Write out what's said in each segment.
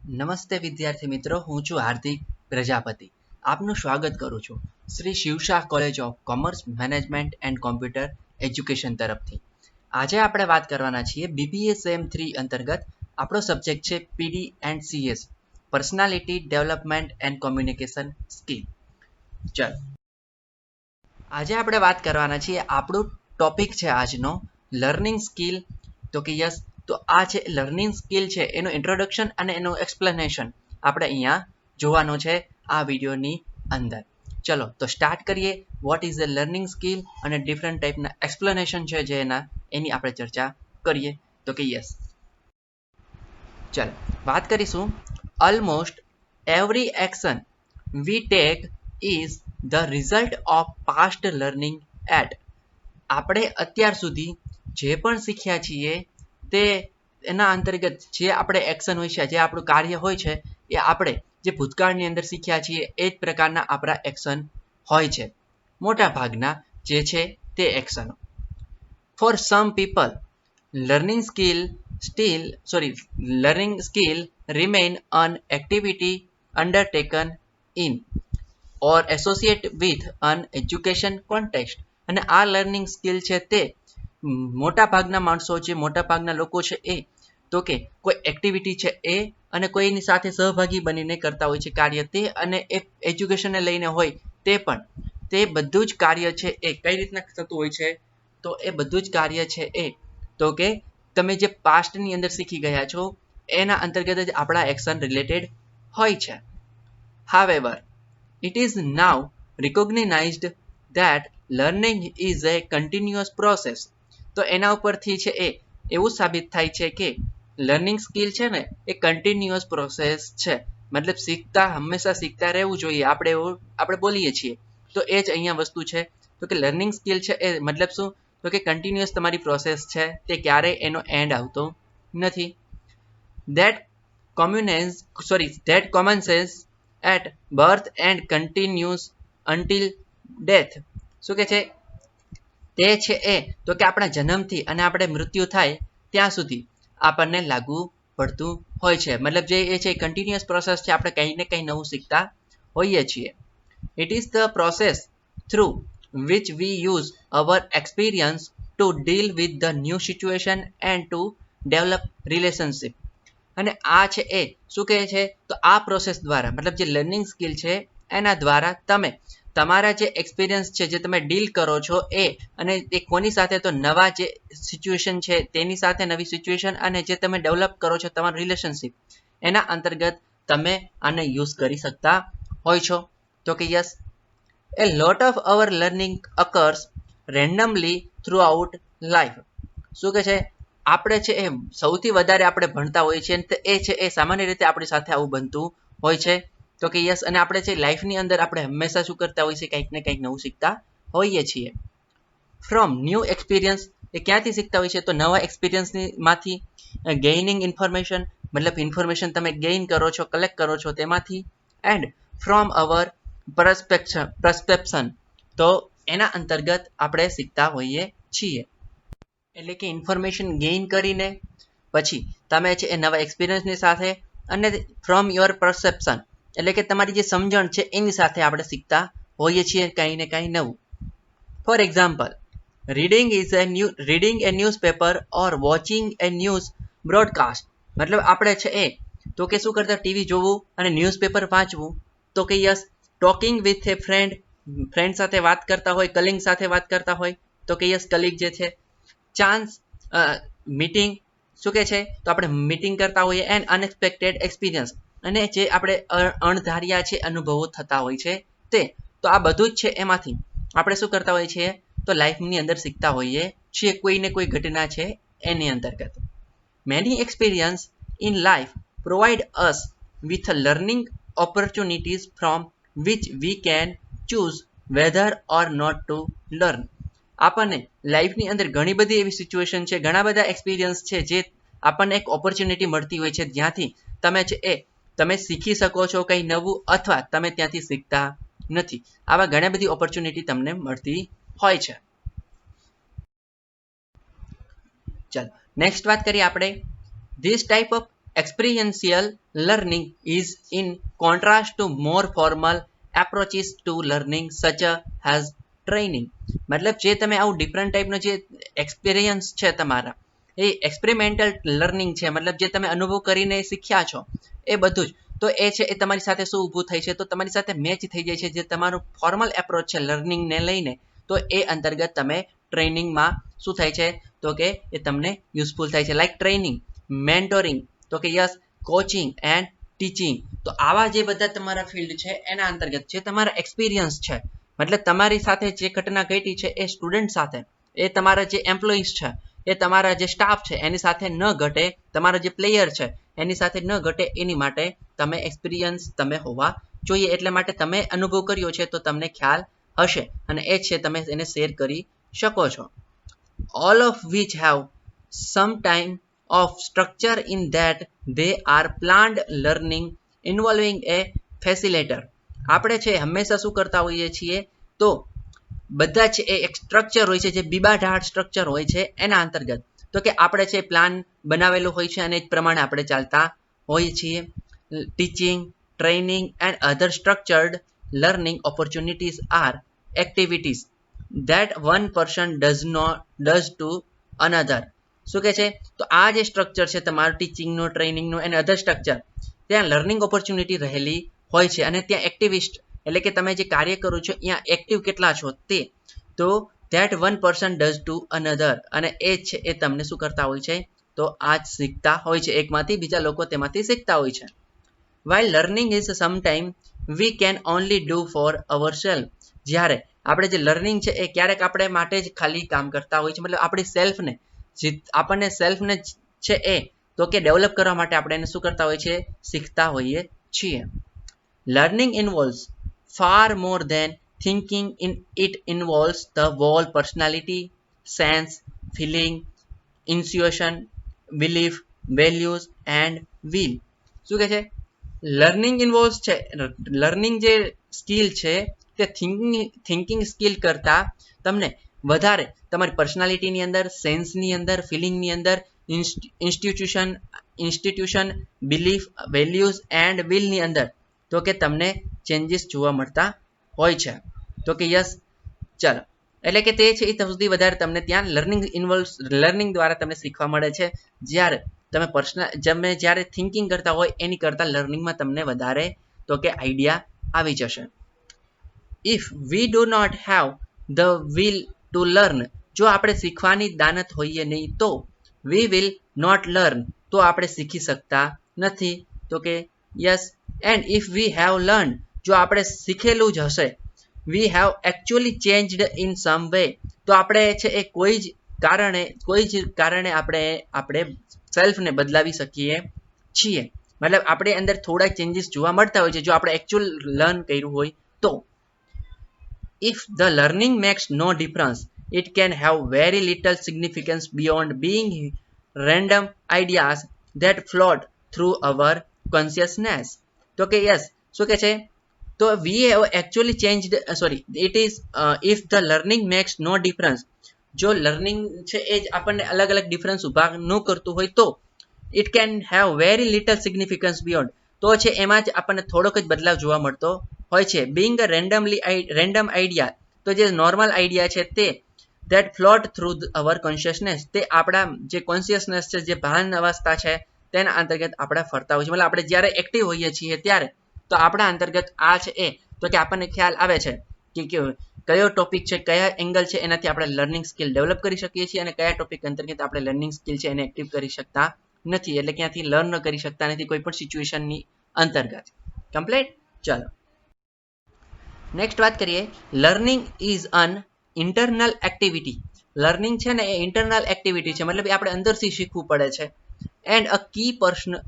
નમસ્તે વિદ્યાર્થી મિત્રો, હું છું હાર્દિક પ્રજાપતિ. આપનું સ્વાગત કરું છું Shri Shivshah college of commerce management and computer education તરફથી. આજે આપણે વાત કરવાના છીએ બીબીએ સેમ 3 અંતર્ગત. આપણો સબ્જેક્ટ છે PD and CS, personality development and communication skill. ચલો, આજે આપણે વાત કરવાના છીએ, આપણું ટોપિક છે આજનો લર્નિંગ સ્કિલ. તો કે યસ, તો આ છે લર્નિંગ સ્કિલ છે, એનું ઇન્ટ્રોડક્શન અને એનું એક્સપ્લેનેશન આપણે અહીંયા જોવાનું છે આ વિડીયોની અંદર. ચલો તો સ્ટાર્ટ કરીએ. What is a learning skill અને ડિફરન્ટ ટાઈપના એક્સપ્લેનેશન છે જે એની આપણે ચર્ચા કરીએ. તો કે યસ, ચલો વાત કરીશું. Almost every action we take is the result of past learning at. આપણે અત્યાર સુધી જે પણ શીખ્યા છીએ તે એના અંતર્ગત જે આપણે એક્શન હોય છે, જે આપણું કાર્ય હોય છે, એ આપણે જે ભૂતકાળની અંદર શીખ્યા છીએ એ જ પ્રકારના આપણા એક્શન હોય છે, મોટા ભાગના જે છે તે એક્શનો. For some people learning skill remain an activity undertaken in or associate with an education context. અને આ લર્નિંગ સ્કિલ છે તે મોટા ભાગના માણસો છે, મોટા ભાગના લોકો છે એ તો કે કોઈ એક્ટિવિટી છે એ અને કોઈની સાથે સહભાગી બનીને કરતા હોય છે કાર્ય તે, અને એ એજ્યુકેશનને લઈને હોય તે પણ, તે બધું જ કાર્ય છે એ કઈ રીતના થતું હોય છે, તો એ બધું જ કાર્ય છે એ તો કે તમે જે પાસ્ટની અંદર શીખી ગયા છો એના અંતર્ગત જ આપણા એક્શન રિલેટેડ હોય છે. However, it is now recognized that learning is a continuous process. તો એના ઉપરથી છે એ એવું સાબિત થાય છે કે લર્નિંગ સ્કિલ છે ને એ કન્ટિન્યુઅસ પ્રોસેસ છે. મતલબ હંમેશા શીખતા રહેવું જોઈએ, આપણે બોલીએ છીએ તો એ જ અહીંયા વસ્તુ છે. તો કે લર્નિંગ સ્કિલ છે એ મતલબ શું, તો કે કન્ટિન્યુઅસ તમારી પ્રોસેસ છે, તે ક્યારેય એનો એન્ડ આવતો નથી. that commences at birth and continues until death. શું કે છે તે છે એ તો કે આપણા જન્મથી અને આપણે મૃત્યુ થાય ત્યાં સુધી આપણને લાગુ પડતું હોય છે. મતલબ જે એ છે કન્ટિન્યુઅસ પ્રોસેસ છે, આપણે કંઈ ને કંઈ નવું શીખતા હોઈએ છીએ. It is the process through which we use our experience to deal with the new situation and to develop relationship. અને આ છે એ શું કહે છે, તો આ પ્રોસેસ દ્વારા, મતલબ જે લર્નિંગ સ્કિલ છે એના દ્વારા તમે તમારા જે એક્સપિરિયન્સ છે, જે તમે ડીલ કરો છો એ, અને એ કોની સાથે, તો નવા જે સિચ્યુએશન છે તેની સાથે નવી સિચ્યુએશન, અને જે તમે ડેવલપ કરો છો તમારું રિલેશનશિપ, એના અંતર્ગત તમે આને યુઝ કરી શકતા હોય છો. તો કે yes, a lot of our learning occurs randomly throughout life. શું કે છે, આપણે છે એ સૌથી વધારે આપણે ભણતા હોઈએ છીએ, એ છે એ સામાન્ય રીતે આપણી સાથે આવું બનતું હોય છે. તો કે યસ, અને આપણે છે લાઈફની અંદર આપણે હંમેશા શું કરતા હોઈએ છીએ, કંઈક ને કંઈક નવું શીખતા હોઈએ છીએ. ફ્રોમ ન્યૂ એક્સપિરિયન્સ, એ ક્યાંથી શીખતા હોય છે, તો નવા એક્સપિરિયન્સની માંથી. ગેઇનિંગ ઇન્ફોર્મેશન, મતલબ ઇન્ફોર્મેશન તમે ગેઇન કરો છો, કલેક્ટ કરો છો તેમાંથી. એન્ડ ફ્રોમ અવર પરસ્પેપ્શન, તો એના અંતર્ગત આપણે શીખતા હોઈએ છીએ. એટલે કે ઇન્ફોર્મેશન ગેઇન કરીને પછી તમે છે એ નવા એક્સપિરિયન્સની સાથે, અને ફ્રોમ યોર પરસેપ્શન, એટલે કે તમારી જે સમજણ છે એની સાથે આપણે શીખતા હોઈએ છીએ કંઈ ને કંઈ નવું. For example, reading A newspaper or watching A news broadcast. મતલબ આપણે છે એ તો કે શું કરતા, ટીવી જોવું અને ન્યૂઝપેપર વાંચવું. તો કે yes, talking with a friend સાથે વાત કરતા હોય, કલિંગ સાથે વાત કરતા હોય, તો કે યસ કલિગ જે છે. ચાન્સ મીટિંગ, શું કે છે, તો આપણે મીટિંગ કરતા હોઈએ. એન્ડ અનએક્સપેક્ટેડ એક્સપિરિયન્સ, અને જે આપણે અણધાર્યા છે અનુભવો થતા હોય છે તે. તો આ બધું જ છે એમાંથી આપણે શું કરતા હોઈએ છીએ, તો લાઈફની અંદર શીખતા હોઈએ છીએ, કોઈ ને કોઈ ઘટના છે એની અંતર્ગત. Many experience in life provide us with learning opportunities from which we can choose whether or not to learn. આપણને લાઈફની અંદર ઘણી બધી એવી સિચ્યુએશન છે, ઘણા બધા એક્સપિરિયન્સ છે જે આપણને એક ઓપોર્ચ્યુનિટી મળતી હોય છે, જ્યાંથી તમે છે એ તમે શીખી શકો છો કંઈ નવું, અથવા તમે ત્યાંથી શીખતા નથી. આવા ઘણી બધી ઓપોર્ચ્યુનિટી તમને મળતી હોય છે. ચાલો નેક્સ્ટ વાત કરીએ આપણે. This type of experiential learning is in contrast to more formal approaches to learning such as training. મતલબ જે તમે આવું ડિફરન્ટ ટાઈપનો જે એક્સપિરિયન્સ છે તમારા એ એક્સપેરિમેન્ટલ લર્નિંગ છે, મતલબ જે તમે અનુભવ કરીને શીખ્યા છો એ બધું જ, તો એ છે એ તમારી સાથે શું ઊભું થાય છે, તો તમારી સાથે મેચ થઈ જાય છે જે તમારું ફોર્મલ એપ્રોચ છે લર્નિંગને લઈને, તો એ અંતર્ગત તમે ટ્રેનિંગમાં શું થાય છે તો કે એ તમને યુઝફુલ થાય છે. લાઈક ટ્રેનિંગ, મેન્ટોરિંગ, તો કે યસ, કોચિંગ એન્ડ ટીચિંગ. તો આવા જે બધા તમારા ફિલ્ડ છે એના અંતર્ગત જે તમારા એક્સપિરિયન્સ છે, મતલબ તમારી સાથે જે ઘટના ઘટી છે એ સ્ટુડન્ટ સાથે, એ તમારા જે એમ્પ્લોઈઝ છે, એ તમારા જે સ્ટાફ છે એની સાથે ન ઘટે, તમારા જે પ્લેયર છે એની સાથે ન ઘટે, એની માટે તમે એક્સપિરિયન્સ તમે હોવા જોઈએ. એટલે માટે તમે અનુભવ કર્યો છે તો તમને ખ્યાલ હશે અને એ છે તમે એને શેર કરી શકો છો. All of which have some time of structure in that they are planned learning involving a facilitator. આપણે છે હંમેશા શું કરતા હોઈએ છીએ તો બધા છે એ એક સ્ટ્રક્ચર હોય છે જે બીબાઢાળ સ્ટ્રક્ચર હોય છે એના અંતર્ગત, તો કે આપણે છે પ્લાન બનાવેલું હોય છે અને એ પ્રમાણે આપણે ચાલતા હોઈએ છીએ. Teaching, training and other structured learning opportunities are activities that one person does to another. શું કે છે તો આ જે સ્ટ્રક્ચર છે તમારું ટીચિંગનું, ટ્રેનિંગનું એન્ડ અધર સ્ટ્રક્ચર, ત્યાં લર્નિંગ ઓપોર્ચ્યુનિટી રહેલી હોય છે અને ત્યાં એક્ટિવિસ્ટ એટલે કે તમે જે કાર્ય કરો છો ત્યાં એક્ટિવ કેટલા છો તે, તો that one person does to another, અને એ છે એ તમને શું કરતા હોય છે તો આ જ શીખતા હોય છે, એકમાંથી બીજા લોકો તેમાંથી શીખતા હોય છે. While learning is sometime we can only do for ourselves. જ્યારે આપણે જે લર્નિંગ છે એ ક્યારેક આપણે માટે જ ખાલી કામ કરતા હોય છે, મતલબ આપણી સેલ્ફને આપણને સેલ્ફને છે એ તો કે ડેવલપ કરવા માટે આપણે એને શું કરતા હોય છે શીખતા હોઈએ છીએ. Learning ઇન્વોલ્વ્સ far more than thinking. It involves the whole personality, sense, feeling, intuition, belief, values and will. શું કહે છે લર્નિંગ ઇન્વોલ્વ્સ છે, લર્નિંગ જે સ્કિલ છે તે થિંકિંગ સ્કિલ કરતાં તમને વધારે તમારી પર્સનાલિટીની અંદર, સેન્સની અંદર, ફિલિંગની અંદર, ઇન્સ્ટિટ્યુશન, બિલીફ, વેલ્યુઝ એન્ડ વિલની અંદર તો કે તમને ચેન્જીસ જોવા મળતા હોય છે. તો કે યસ, ચાલો એટલે કે તે છે એ સૌથી વધારે તમને ત્યાં લર્નિંગ દ્વારા તમને શીખવા મળે છે, જ્યારે તમે જ્યારે થિંકિંગ કરતા હોય એની કરતાં લર્નિંગમાં તમને વધારે તો કે આઈડિયા આવી જશે. If we do not have the will to learn, જો આપણે શીખવાની દાનત હોઈએ નહીં તો we will not learn, તો આપણે શીખી શકતા નથી. તો કે yes, and if we have learned, જો આપણે શીખેલું જ હશે, we have actually changed in some way, તો આપણે છે એ કોઈ જ કારણે આપણે સેલ્ફને બદલાવી શકીએ છીએ. મતલબ આપણે અંદર થોડા ચેન્જીસ જોવા મળતા હોય છે જો આપણે એકચ્યુઅલ લર્ન કર્યું હોય તો. If the learning makes no difference, it can have very little significance beyond being random ideas that float through our consciousness. તો કે યસ, શું કે છે તો we have actually changed, it is if the learning makes no difference, જો learning છે એ જ આપણને અલગ અલગ ડિફરન્સ ઉભા ન કરતું હોય તો it can have very little significance beyond, તો છે એમાં જ આપણને થોડોક જ બદલાવ જોવા મળતો હોય છે. being a random idea, તો જે નોર્મલ આઈડિયા છે તે that float through our consciousness, તે આપણા જે કોન્શિયસનેસ છે, જે ભાન અવસ્થા છે તેના અંતર્ગત આપણા ફરતા હોય છે. મતલબ આપણે જ્યારે એક્ટિવ હોઈએ છીએ ત્યારે તો આપણા અંતર્ગત આ છે એ તો કે આપણને ખ્યાલ આવે છે કે કયો ટોપિક છે, કયા એંગલ છે, એનાથી આપણે લર્નિંગ સ્કિલ ડેવલપ કરી શકીએ છીએ અને કયા ટોપિક અંતર્ગત આપણે લર્નિંગ સ્કિલ છે એને એક્ટિવ કરી શકતા નથી, એટલે ક્યાંથી લર્ન કરી શકતા નથી કોઈ પણ સિચ્યુએશનની અંતર્ગત. કમ્પ્લીટ. ચાલો નેક્સ્ટ વાત કરીએ. Learning is an internal activity. Learning છે ને એ ઇન્ટરનલ એક્ટિવિટી છે, મતલબ આપણે અંદરથી શીખવું પડે છે. And a key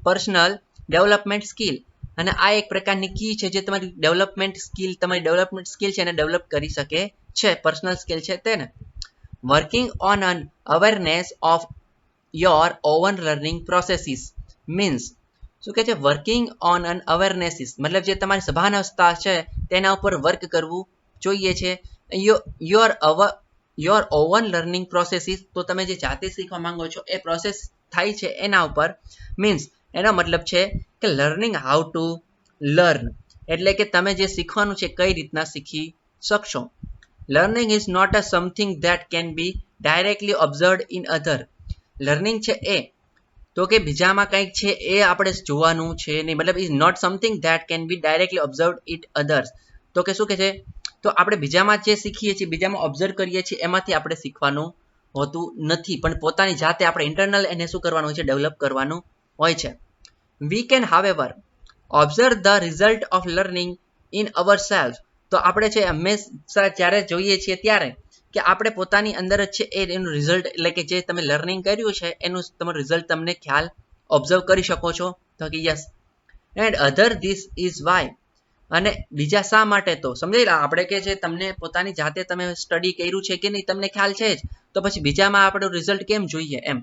personal development skill, અને આ એક પ્રકારની કી છે જે તમારી ડેવલપમેન્ટ સ્કિલ છે એને ડેવલપ કરી શકે છે, પર્સનલ સ્કિલ છે તેને. Working on an awareness of your own learning processes means, શું કહે છે વર્કિંગ ઓન અન અવેરનેસીસ, મતલબ જે તમારી સભાનતા છે તેના ઉપર વર્ક કરવું જોઈએ છે. યોર ઓવન લર્નિંગ પ્રોસેસીસ, તો તમે જે જાતે શીખવા માંગો છો એ પ્રોસેસ થાય છે એના ઉપર. મીન્સ એનો મતલબ છે કે લર્નિંગ હાઉ ટુ લર્ન, એટલે કે તમે જે શીખવાનું છે કઈ રીતના શીખી શકશો. Learning is not a something that can be directly observed in other. Learning છે એ તો કે બીજામાં કંઈક છે એ આપણે જોવાનું છે નહીં, મતલબ is not something that can be directly observed it others. તો કે શું કે છે, તો આપણે બીજામાં જે શીખીએ છીએ, બીજામાં ઓબ્ઝર્વ કરીએ છીએ એમાંથી આપણે શીખવાનું હોતું નથી, પણ પોતાની જાતે આપણે ઇન્ટરનલ એને શું કરવાનું હોય છે, ડેવલપ કરવાનું હોય છે. We can however observe the result of learning in our self. તો આપણે છે હંમેશા જ્યારે જોઈએ છીએ ત્યારે કે આપણે પોતાની અંદર જ છે એનું રિઝલ્ટ, એટલે કે જે તમે લર્નિંગ કર્યું છે એનું તમારું રિઝલ્ટ તમને ખ્યાલ ઓબ્ઝર્વ કરી શકો છો. તો કે yes and other this is why, અને બીજા શા માટે, તો સમજાય આપણે કે છે તમને પોતાની જાતે તમે સ્ટડી કર્યું છે કે નહીં તમને ખ્યાલ છે જ, તો પછી બીજામાં આપણું રિઝલ્ટ કેમ જોઈએ એમ.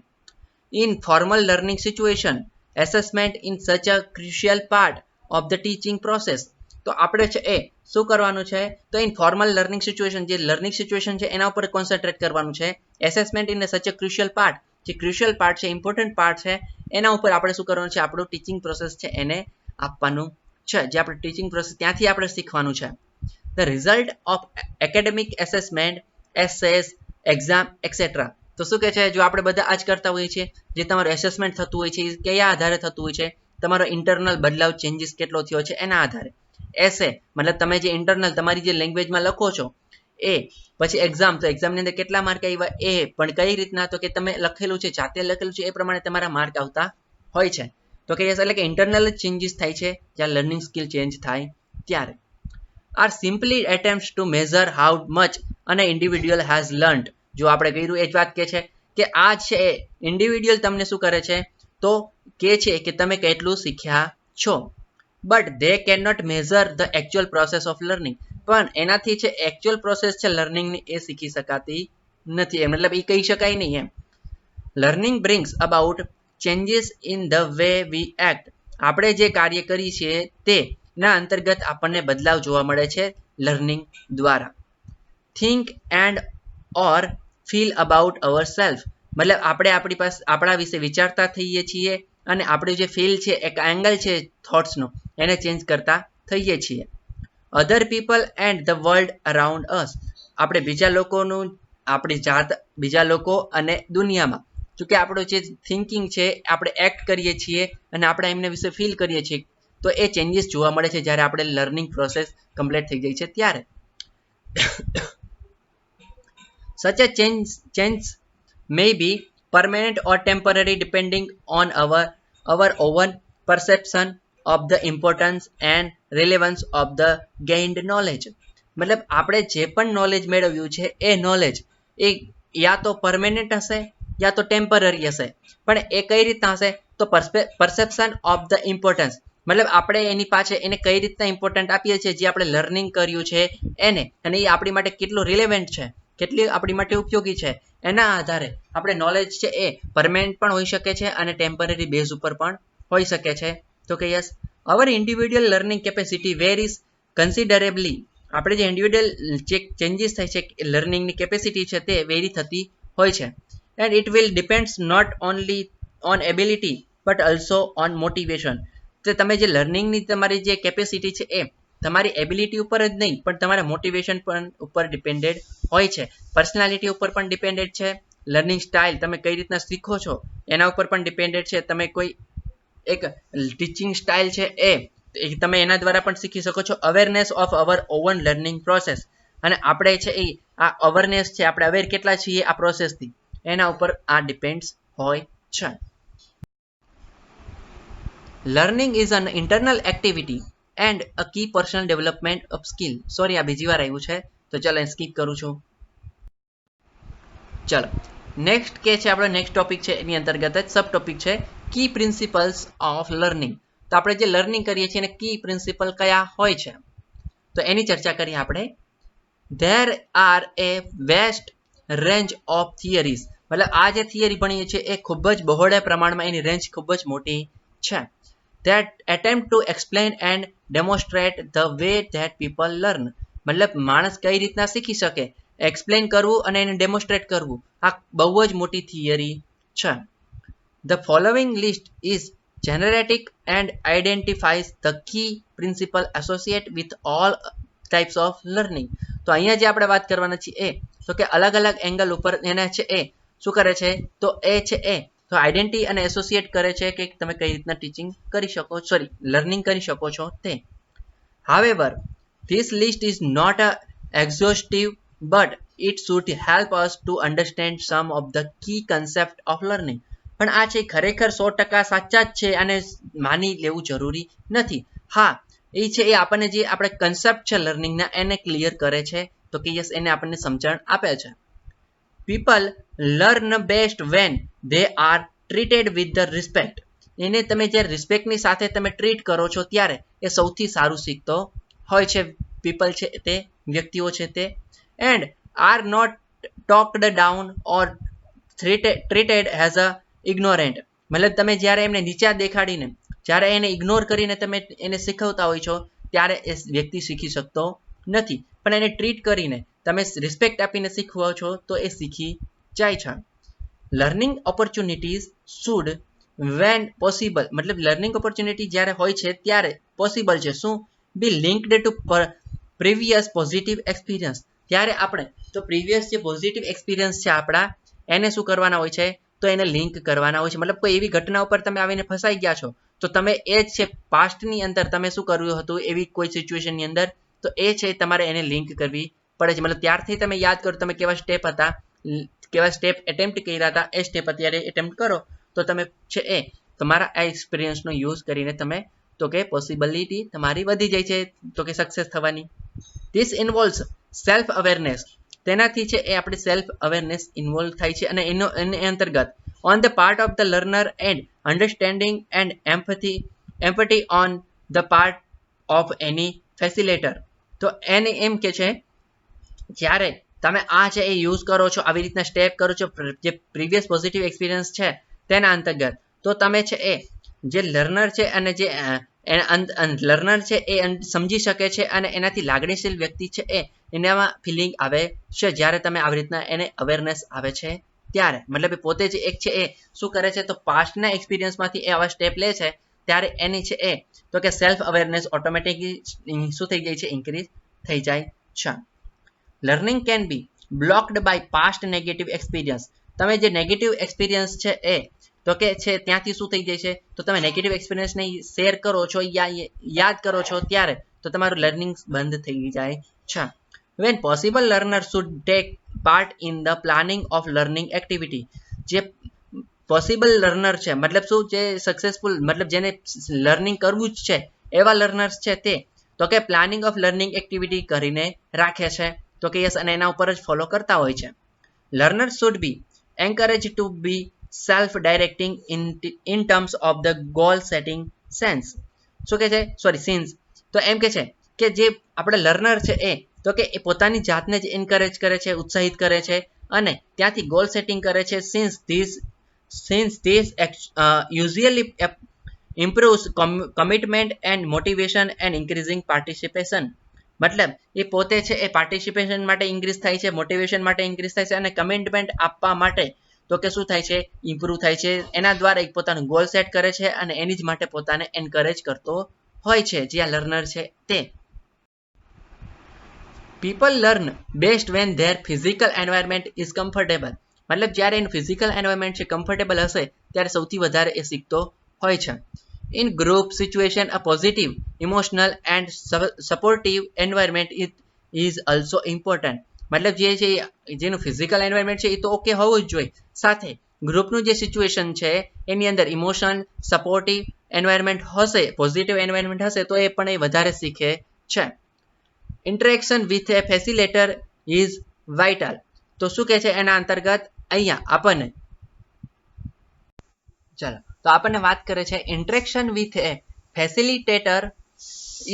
In formal learning situation assessment in such a crucial part of the teaching process. તો આપણે છે એ શું કરવાનું છે, તો ઇન ફોર્મલ લર્નિંગ સિચ્યુએશન, જે લર્નિંગ સિચ્યુએશન છે એના ઉપર કોન્સન્ટ્રેટ કરવાનું છે. Assessment in such a crucial part, જે ક્રુશિયલ પાર્ટ છે, ઇમ્પોર્ટન્ટ પાર્ટ છે, એના ઉપર આપણે શું કરવાનું છે, આપણું ટીચિંગ પ્રોસેસ છે એને આપવાનું છે, જે આપણે ટીચિંગ પ્રોસેસ ત્યાંથી આપણે શીખવાનું છે. The result of academic assessment, ashes, exam et cetera. તો શું કે છે, જો આપણે બધા આજ કરતા હોઈએ છીએ, જે તમારું એસેસમેન્ટ થતું હોય છે એ કયા આધારે થતું હોય છે, તમારો ઇન્ટરનલ બદલાવ ચેન્જીસ કેટલો થયો છે એના આધારે. એસે મતલબ તમે જે ઇન્ટરનલ તમારી જે લેંગ્વેજમાં લખો છો એ, પછી એક્ઝામ, તો એક્ઝામની અંદર કેટલા માર્ક આવ્યા એ પણ કઈ રીતના, તો કે તમે લખેલું છે, જાતે લખેલું છે એ પ્રમાણે તમારા માર્ક આવતા હોય છે. તો કે એટલે કે ઇન્ટરનલ જ ચેન્જીસ થાય છે જ્યાં લર્નિંગ સ્કિલ ચેન્જ થાય ત્યારે. Are simply attempts to measure how much અને ઇન્ડિવિડ્યુઅલ હેઝ લર્ન્ટ. જો આપણે કર્યું એ જ વાત કે છે કે આ છે ઇન્ડિવિડ્યુઅલ તમને શું કરે છે, તો કે છે કે તમે કેટલું શીખ્યા છો. But they can not measure the actual process of learning. પણ એનાથી છે એકચ્યુઅલ પ્રોસેસ છે લર્નિંગની એ શીખી શકાતી નથી, મતલબ એ કહી શકાય નહીં એમ. Learning brings about changes in the way we act. આપણે જે કાર્ય કરીએ છીએ તેના અંતર્ગત આપણને બદલાવ જોવા મળે છે લર્નિંગ દ્વારા. Think and or feel about our self, મતલબ આપણે આપણી પાસે આપણા વિશે વિચારતા થઈએ છીએ અને આપણું જે ફીલ છે, એક એંગલ છે થોટ્સનો, એને ચેન્જ કરતા થઈએ છીએ. Other people and the world around us. આપણે બીજા લોકોનું, આપણી જાત, બીજા લોકો અને દુનિયામાં, જોકે આપણું જે થિંકિંગ છે, આપણે એક્ટ કરીએ છીએ અને આપણે એમને વિશે ફીલ કરીએ છીએ, તો એ ચેન્જીસ જોવા મળે છે જ્યારે આપણે લર્નિંગ પ્રોસેસ કમ્પ્લીટ થઈ જાય છે ત્યારે. Such a change may be permanent or temporary depending on our own perception of the importance and relevance of the gained knowledge. મતલબ આપણે જે પણ નોલેજ મેળવ્યું છે એ નોલેજ એ યા તો પરમેનન્ટ હશે યા તો ટેમ્પરરી હશે, પણ એ કઈ રીતના હશે, તો પરસેપ્શન ઓફ ધ ઇમ્પોર્ટન્સ, મતલબ આપણે એની પાછળ એને કઈ રીતના ઇમ્પોર્ટન્ટ આપીએ છીએ, જે આપણે લર્નિંગ કર્યું છે એને, અને એ આપણી માટે કેટલું રિલેવન્ટ છે, કેટલી આપણી માટે ઉપયોગી છે, એના આધારે આપણે નોલેજ છે એ પરમેનન્ટ પણ હોઈ શકે છે અને ટેમ્પરરી બેઝ ઉપર પણ હોઈ શકે છે. તો કે yes our individual learning capacity varies considerably. આપણે જે ઇન્ડિવિડ્યુઅલ જે ચેન્જીસ થાય છે લર્નિંગની કેપેસિટી છે તે વેરી થતી હોય છે. And it will depends not only on ability but also on motivation. તો તમે જે લર્નિંગની તમારી જે કેપેસિટી છે એ તમારી એબિલિટી ઉપર જ નહીં પણ તમારા મોટિવેશન પણ ઉપર ડિપેન્ડેડ હોય છે, પર્સનાલિટી ઉપર પણ ડિપેન્ડેડ છે, લર્નિંગ સ્ટાઇલ તમે કઈ રીતના શીખો છો એના ઉપર પણ ડિપેન્ડેડ છે. તમે કોઈ એક ટીચિંગ સ્ટાઇલ છે એ તમે એના દ્વારા પણ શીખી શકો છો. Awareness of our oven learning process, અને આપણે છે એ આ અવેરનેસ છે, આપણે અવેર કેટલા છીએ આ પ્રોસેસથી, એના ઉપર આ ડિપેન્ડ્સ હોય છે. Learning is an internal activity and a key personal development of skill. Sorry આ બીજી વાર આવ્યું છે તો ચાલો સ્કીપ કરું છું. ચલો નેક્સ્ટ કે છે આપણો નેક્સ્ટ ટોપિક છે એની અંતર્ગત જ સબ ટોપિક છે કી પ્રિન્સિપલ્સ ઓફ લર્નિંગ. તો આપણે જે લર્નિંગ કરીએ છીએ એને કી પ્રિન્સિપલ કયા હોય છે તો એની ચર્ચા કરીએ આપણે. There are a vast range of theories, મતલબ આ જે થિયરી ભણીએ છીએ એ ખૂબ જ બહોળા પ્રમાણમાં એની રેન્જ ખૂબ જ મોટી છે. that attempt to explain and demonstrate the way that people learn, મતલબ માણસ કઈ રીતના શીખી શકે, એક્સપ્લેન કરવું અને એને ડેમોન્સ્ટ્રેટ કરવું, આ બહુ જ મોટી થિયરી છે. The following list is generatic and identifies the key principle associated with all types of learning. તો અહીંયા જે આપણે વાત કરવાના છીએ એ તો કે અલગ અલગ એંગલ ઉપર એને છે એ શું કરે છે તો એ છે એ તો આઈડેન્ટિટી અને એસોસિએટ કરે છે કે તમે કઈ રીતના ટીચિંગ કરી શકો લર્નિંગ કરી શકો છો તે. However, this list is not exhaustive, but it should help us to understand some of the key concepts of learning. પણ આ છે ખરેખર 100% સાચા જ છે અને માની લેવું જરૂરી નથી. હા એ છે એ આપણને જે આપણે કન્સેપ્ટ છે લર્નિંગના એને ક્લિયર કરે છે તો કે યસ એને આપણને સમજણ આપે છે. People learn best when they are treated with the respect. એને તમે જે રિસ્પેક્ટની સાથે તમે ટ્રીટ કરો છો ત્યારે એ સૌથી સારું શીખતો હોય છે પીપલ છે તે વ્યક્તિઓ છે તે and are not talked down or treated as a ignorant. મતલબ તમે જ્યારે એમને નીચા દેખાડીને જ્યારે એને ઇગ્નોર કરીને તમે એને શીખવતા હોય છો ત્યારે એ વ્યક્તિ શીખી શકતો નથી, પણ એને ટ્રીટ કરીને તમે રિસ્પેક્ટ આપીને શીખવો છો તો એ શીખી જાય છે. Learning opportunities should when possible, મતલબ લર્નિંગ ઓપોર્ચ્યુનિટી જ્યારે હોય છે ત્યારે પોસિબલ છે શું be linked to previous positive experience. ત્યારે આપણે તો પ્રીવિયસ જે પોઝિટિવ એક્સપિરિયન્સ છે આપણા એને શું કરવાના હોય છે તો એને લિંક કરવાના હોય છે. મતલબ કોઈ એવી ઘટના ઉપર તમે આવીને ફસાઈ ગયા છો તો તમે એ જ છે પાસ્ટની અંદર તમે શું કર્યું હતું એવી કોઈ સિચ્યુએશનની અંદર તો એ છે તમારે એને લિંક કરવી પડે છે. મતલબ ત્યારથી તમે યાદ કરો તમે કેવા સ્ટેપ હતા કેવા સ્ટેપ એટેમ્પ્ટ કર્યા હતા એ સ્ટેપ અત્યારે એટેમ્પ્ટ કરો તો તમે છે એ તમારા આ એક્સપિરિયન્સનો યુઝ કરીને તમે તો કે પોસિબિલિટી તમારી વધી જાય છે તો કે સક્સેસ થવાની. This ઇન્વોલ્વ્સ self awareness. તેનાથી છે એ આપણે સેલ્ફ અવેરનેસ ઇન્વોલ્વ થાય છે અને એને અંતર્ગત on the part of the learner and understanding and empathy on the part of any facilitator. તો એને એમ કે છે જ્યારે તમે આ છે એ યુઝ કરો છો આવી રીતના સ્ટેપ કરો છો જે પ્રીવિયસ પોઝિટિવ એક્સપિરિયન્સ છે તેના અંતર્ગત તો તમે છે એ જે લર્નર છે અને જે લર્નર છે એ સમજી શકે છે અને એનાથી લાગણીશીલ વ્યક્તિ છે એ એનામાં ફિલિંગ આવે છે જ્યારે તમે આવી રીતના એને અવેરનેસ આવે છે ત્યારે. મતલબ એ પોતે જ એક છે એ શું કરે છે તો પાસ્ટના એક્સપિરિયન્સમાંથી એ આવા સ્ટેપ લે છે ત્યારે એની છે એ તો કે સેલ્ફ અવેરનેસ ઓટોમેટિકલી શું થઈ જાય છે ઇન્ક્રીઝ થઈ જાય છે. Learning can be blocked by past negative experience. તમે જે નેગેટિવ એક્સપિરિયન્સ છે એ તો કે છે ત્યાંથી શું થઈ જાય છે તો તમે નેગેટિવ એક્સપિરિયન્સને શેર કરો છો યાદ કરો છો ત્યારે તો તમારું લર્નિંગ બંધ થઈ જાય છે. When possible learner should take part in the planning of learning activity. જે પોસિબલ લર્નર છે મતલબ શું જે સક્સેસફુલ મતલબ જેને લર્નિંગ કરવું જ છે એવા લર્નર્સ છે તે તો કે પ્લાનિંગ ઓફ લર્નિંગ એક્ટિવિટી કરીને રાખે છે તો કે યસ અને એના ઉપર જ ફોલો કરતા હોય છે. Learner should be encourage to be self directing in terms of the goal setting sense. શું કે છે સિન્સ. તો એમ કે છે કે જે આપણે લર્નર છે એ તો કે એ પોતાની જાતને જ એન્કરેજ કરે છે ઉત્સાહિત કરે છે અને ત્યાંથી ગોલ સેટિંગ કરે છે since this usually improves commitment and motivation and increasing participation. મતલબ એ પોતે છે એ પાર્ટિસિપેશન માટે ઇન્ક્રીઝ થાય છે મોટિવેશન માટે ઇન્ક્રીઝ થાય છે અને કમિટમેન્ટ આપવા માટે તો કે શું થાય છે ઇમ્પ્રૂવ થાય છે. એના દ્વારા એક પોતાનું ગોલ સેટ કરે છે અને એની જ માટે પોતાને એન્કરેજ કરતો હોય છે જે આ લર્નર છે તે. People learn best when their physical environment is comfortable. મતલબ જ્યારે એનું ફિઝિકલ એન્વાયરમેન્ટ છે કમ્ફર્ટેબલ હશે ત્યારે સૌથી વધારે એ શીખતો હોય છે. In group situation, a positive, emotional and supportive environment is also important. મતલબ જે છે જેનું ફિઝિકલ એન્વાયરમેન્ટ છે એ તો ઓકે હોવું જ જોઈએ સાથે ગ્રુપનું જે સિચ્યુએશન છે એની અંદર ઇમોશન સપોર્ટિવ એન્વાયરમેન્ટ હશે પોઝિટિવ એન્વાયરમેન્ટ હશે તો એ પણ એ વધારે શીખે છે. Interaction with a facilitator is vital. તો શું કહે છે એના અંતર્ગત અહીંયા આપણને ચાલો તો આપણને વાત કરે છે interaction with a facilitator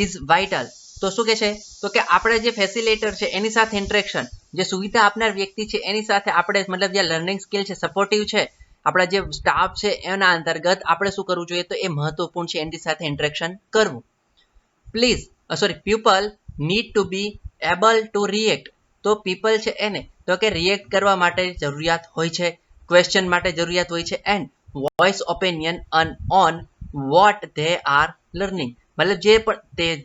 is vital. તો શું કે છે તો કે આપણે જે ફેસિલિટેટર છે એની સાથે ઇન્ટરેક્શન જે સુવિધા આપનાર વ્યક્તિ છે એની સાથે આપણે મતલબ જે લર્નિંગ સ્કિલ છે સપોર્ટિવ છે આપણા જે સ્ટાફ છે એના અંતર્ગત આપણે શું કરવું જોઈએ તો એ મહત્વપૂર્ણ છે એની સાથે ઇન્ટરેક્શન કરવું. People need to be able to react. તો પીપલ છે એને તો કે રિએક્ટ કરવા માટે જરૂરિયાત હોય છે ક્વેશ્ચન માટે જરૂરિયાત હોય છે and voice opinion on what they are learning, મતલબ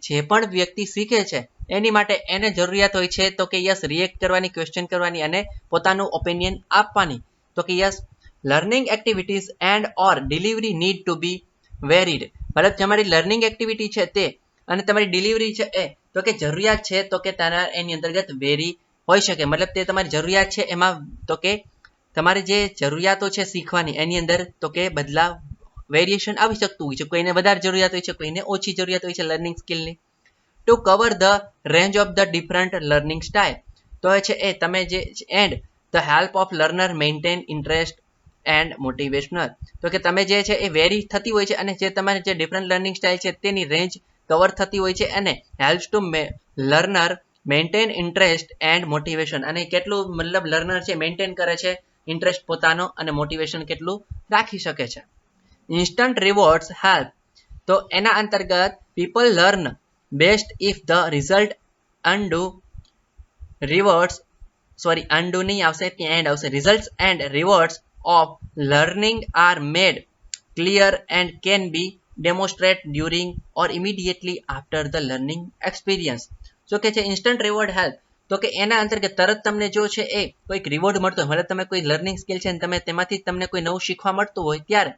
જે પણ વ્યક્તિ શીખે છે એની માટે એને જરૂરિયાત હોય છે તો કે યસ રિએક્ટ કરવાની, ક્વેશ્ચન કરવાની અને પોતાનું ઓપિનિયન આપવાની. તો કે yes learning activities and or delivery need to be varied, મતલબ તમારી લર્નિંગ એક્ટિવિટી છે તે અને તમારી ડિલિવરી છે એ તો કે જરૂરિયાત છે તો કે તારા એની અંતર્ગત વેરી હોઈ શકે, મતલબ તે તમારી જરૂરિયાત છે એમાં તો કે તમારી જે જરૂરિયાતો છે શીખવાની એની અંદર તો કે બદલાવ વેરિએશન આવી શકતું હોય છે. કોઈને વધારે જરૂરિયાત હોય છે, કોઈને ઓછી જરૂરિયાત હોય છે લર્નિંગ સ્કિલની. To cover the range of the different learning style, તો છે એ તમે જે and the help of learner maintain interest and motivational, તો કે તમે જે છે એ વેરી થતી હોય છે અને જે તમારી જે ડિફરન્ટ લર્નિંગ સ્ટાઇલ છે તેની રેન્જ કવર થતી હોય છે અને helps to learner maintain interest and motivation, અને કેટલું મતલબ લર્નર છે મેન્ટેન કરે છે ઇન્ટરેસ્ટ પોતાનો અને મોટિવેશન કેટલું રાખી શકે છે. ઇન્સ્ટન્ટ રિવોર્ડ્સ હેલ્પ, તો એના અંતર્ગત people learn best if the result and rewards and નહીં આવશે ત્યાં એન્ડ આવશે, results and rewards of learning are made clear and can be demonstrate during or immediately after the learning experience. શું કે છે ઇન્સ્ટન્ટ રિવોર્ડ હેલ્પ, તો કે એના અંતર્ગત તરત તમને જો છે એ કોઈક રિવોર્ડ મળતો હોય, મતલબ તમે કોઈ લર્નિંગ સ્કિલ છે તમે તેમાંથી તમને કોઈ નવું શીખવા મળતું હોય ત્યારે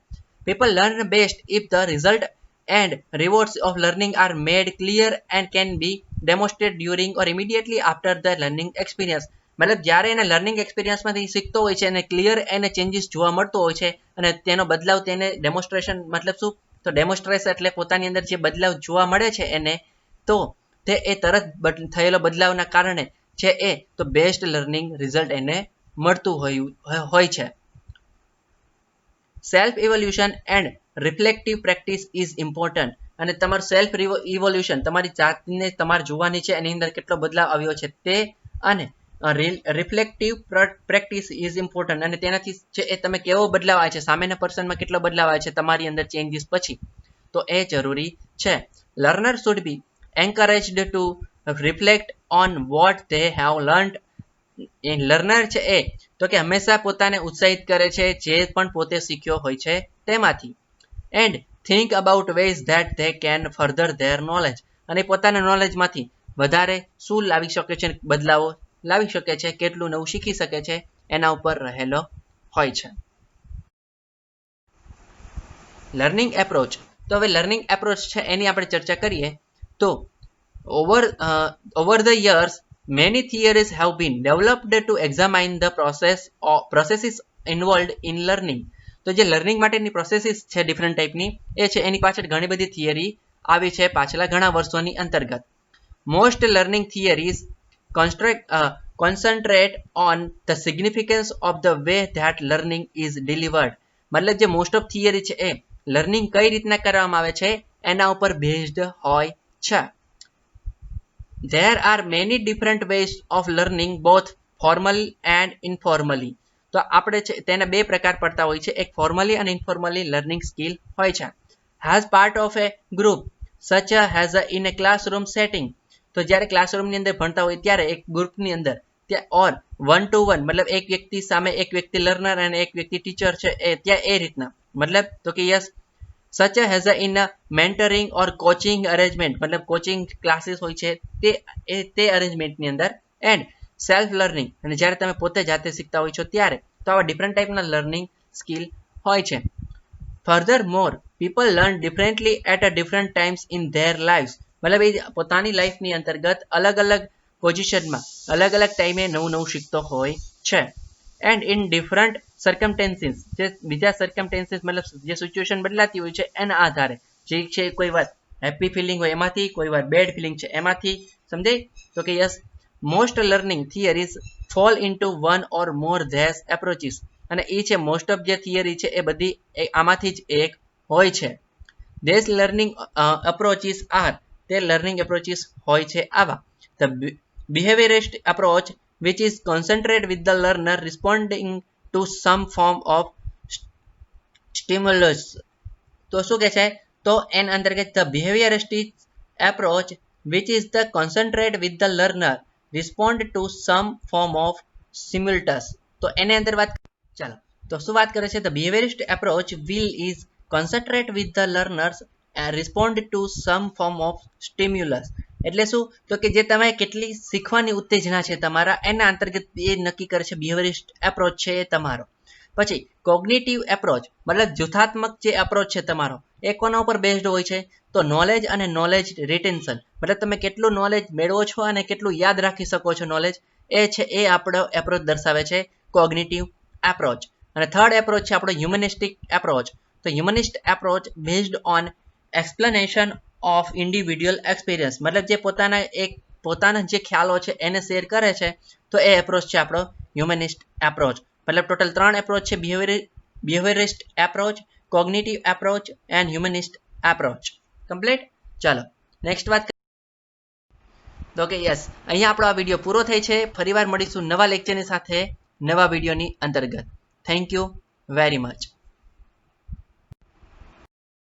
people learn best if the result and rewards of learning are made clear and can be demonstrated during or immediately after the learning experience, મતલબ જ્યારે એને લર્નિંગ એક્સપિરિયન્સમાંથી શીખતો હોય છે અને ક્લિયર એને ચેન્જીસ જોવા મળતો હોય છે અને તેનો બદલાવ તેને ડેમોન્સ્ટ્રેશન, મતલબ શું તો ડેમોન્સ્ટ્રેશન એટલે પોતાની અંદર જે બદલાવ જોવા મળે છે એને તો તે એ તરત થયેલો બદલાવના કારણે છે એ તો બેસ્ટ લર્નિંગ રિઝલ્ટ એને મળતું હોય છે. Self evolution and reflective practice is important, અને તમારું સેલ્ફ ઇવોલ્યુશન તમારી જાતને તમારે જોવાની છે એની અંદર કેટલો બદલાવ આવ્યો છે તે, અને રિફ્લેક્ટિવ પ્રેક્ટિસ ઇઝ ઇમ્પોર્ટન્ટ, અને તેનાથી છે એ તમે કેવો બદલાવ આવે છે સામેના પર્સનમાં કેટલો બદલાવ આવે છે તમારી અંદર ચેન્જીસ પછી તો એ જરૂરી છે. Learner should be encouraged to reflect on what they have learned, learner છે એ તો કે હંમેશા પોતાને ઉત્સાહિત કરે છે જે પણ પોતે શીખ્યો હોય છે તેમાંથી. And think about ways that they can further their knowledge, અને પોતાના નોલેજમાંથી વધારે શું લાવી શકે છે, બદલાવો લાવી શકે છે, કેટલું નવું શીખી શકે છે એના ઉપર રહેલો હોય છે. લર્નિંગ એપ્રોચ, તો હવે લર્નિંગ એપ્રોચ છે એની આપણે ચર્ચા કરીએ તો over the years many theories have been developed to examine the processes involved in learning, તો જે લર્નિંગ માટેની પ્રોસેસીસ છે ડિફરન્ટ ટાઈપની એ છે એની પાછળ ઘણી બધી થિયરી આવી છે પાછલા ઘણા વર્ષોની અંતર્ગત. Most learning theories concentrate on the significance of the way that learning is delivered, મતલબ જે મોસ્ટ ઓફ થિયરી છે એ લર્નિંગ કઈ રીતના કરવામાં આવે છે એના ઉપર બેઝડ હોય છે. There are many different ways of learning both formally and informally, તો આપણે છે તેને બે પ્રકાર પડતા હોય છે, એક ફોર્મલી અને ઇન્ફોર્મલી લર્નિંગ સ્કિલ હોય છે. As part of a group such as in a classroom setting, તો જ્યારે ક્લાસરૂમની અંદર ભણતા હોય ત્યારે એક ગ્રુપની અંદર ઓર 1-to-1 મતલબ એક વ્યક્તિ સામે એક વ્યક્તિ લર્નર અને એક વ્યક્તિ ટીચર છે એ ત્યાં એ રીતના મતલબ તો કે yes such as in a mentoring or coaching arrangement, મતલબ કોચિંગ ક્લાસીસ હોય છે તે અરેન્જમેન્ટની અંદર. એન્ડ સેલ્ફ લર્નિંગ, અને જ્યારે તમે પોતે જાતે શીખતા હોય છો ત્યારે તો આવા ડિફરન્ટ ટાઈપના લર્નિંગ સ્કિલ હોય છે. Furthermore people learn differently at a different times in their lifes, મતલબ એ પોતાની લાઈફની અંતર્ગત અલગ અલગ પોઝિશનમાં અલગ અલગ ટાઈમે નવું નવું શીખતો હોય છે. એન્ડ ઇન ડિફરન્ટ સર્કમટેન્સીસ, જે બીજા સર્કમટેન્સીસ મતલબ જે સિચ્યુએશન બદલાતી હોય છે એના આધારે જે છે કોઈ વાર હેપી ફિલિંગ હોય એમાંથી, કોઈ વાર બેડ ફિલિંગ છે એમાંથી, સમજાય તો કે yes most learning theories fall into one or more this approaches, અને એ છે મોસ્ટ ઓફ જે થિયરી છે એ બધી આમાંથી જ એક હોય છે. ધેસ લર્નિંગ અપ્રોચીસ આર, તે લર્નિંગ એપ્રોચીસ હોય છે આવા. The behaviourist approach which is concentrated with the learner responding to some form of stimulus, તો શું કે છે તો એન અંતર્ગત the behavioristic approach which is the concentrate with the learner respond to some form of stimulus, તો એને અંદર વાત ચાલો તો શું વાત કરે છે the behaviorist approach will is concentrate with the learners respond to some form of stimulus. એટલે શું? તો કે જે તમે કેટલી શીખવાની ઉત્તેજના છે તમારા એના અંતર્ગત એ નક્કી કરે છે. બિહેવિયરિસ્ટ એપ્રોચ છે એ તમારો. પછી કોગ્નિટિવ એપ્રોચ મતલબ જૂથાત્મક જે એપ્રોચ છે તમારો એ કોના ઉપર બેઝડ હોય છે? તો નોલેજ અને નોલેજ રિટેન્શન મતલબ તમે કેટલું નોલેજ મેળવો છો અને કેટલું યાદ રાખી શકો છો નોલેજ એ છે એ આપણો એપ્રોચ દર્શાવે છે કોગ્નિટિવ એપ્રોચ. અને થર્ડ એપ્રોચ છે આપણો હ્યુમનિસ્ટિક એપ્રોચ. તો humanist approach based on explanation of individual experience મતલબ જે પોતાના જે ખ્યાલો છે એને શેર કરે છે. તો એ એપ્રોચ છે આપણો હ્યુમનિસ્ટ એપ્રોચ. મતલબ ટોટલ 3 એપ્રોચ છે. Behaviourist approach, cognitive approach and humanist approach. Complete. ચાલો નેક્સ્ટ વાત. તો કે યસ, અહીંયા આપણો આ વિડીયો પૂરો થાય છે. ફરીવાર મળીશું નવા લેક્ચરની સાથે નવા વિડીયોની અંતર્ગત. Thank you very much.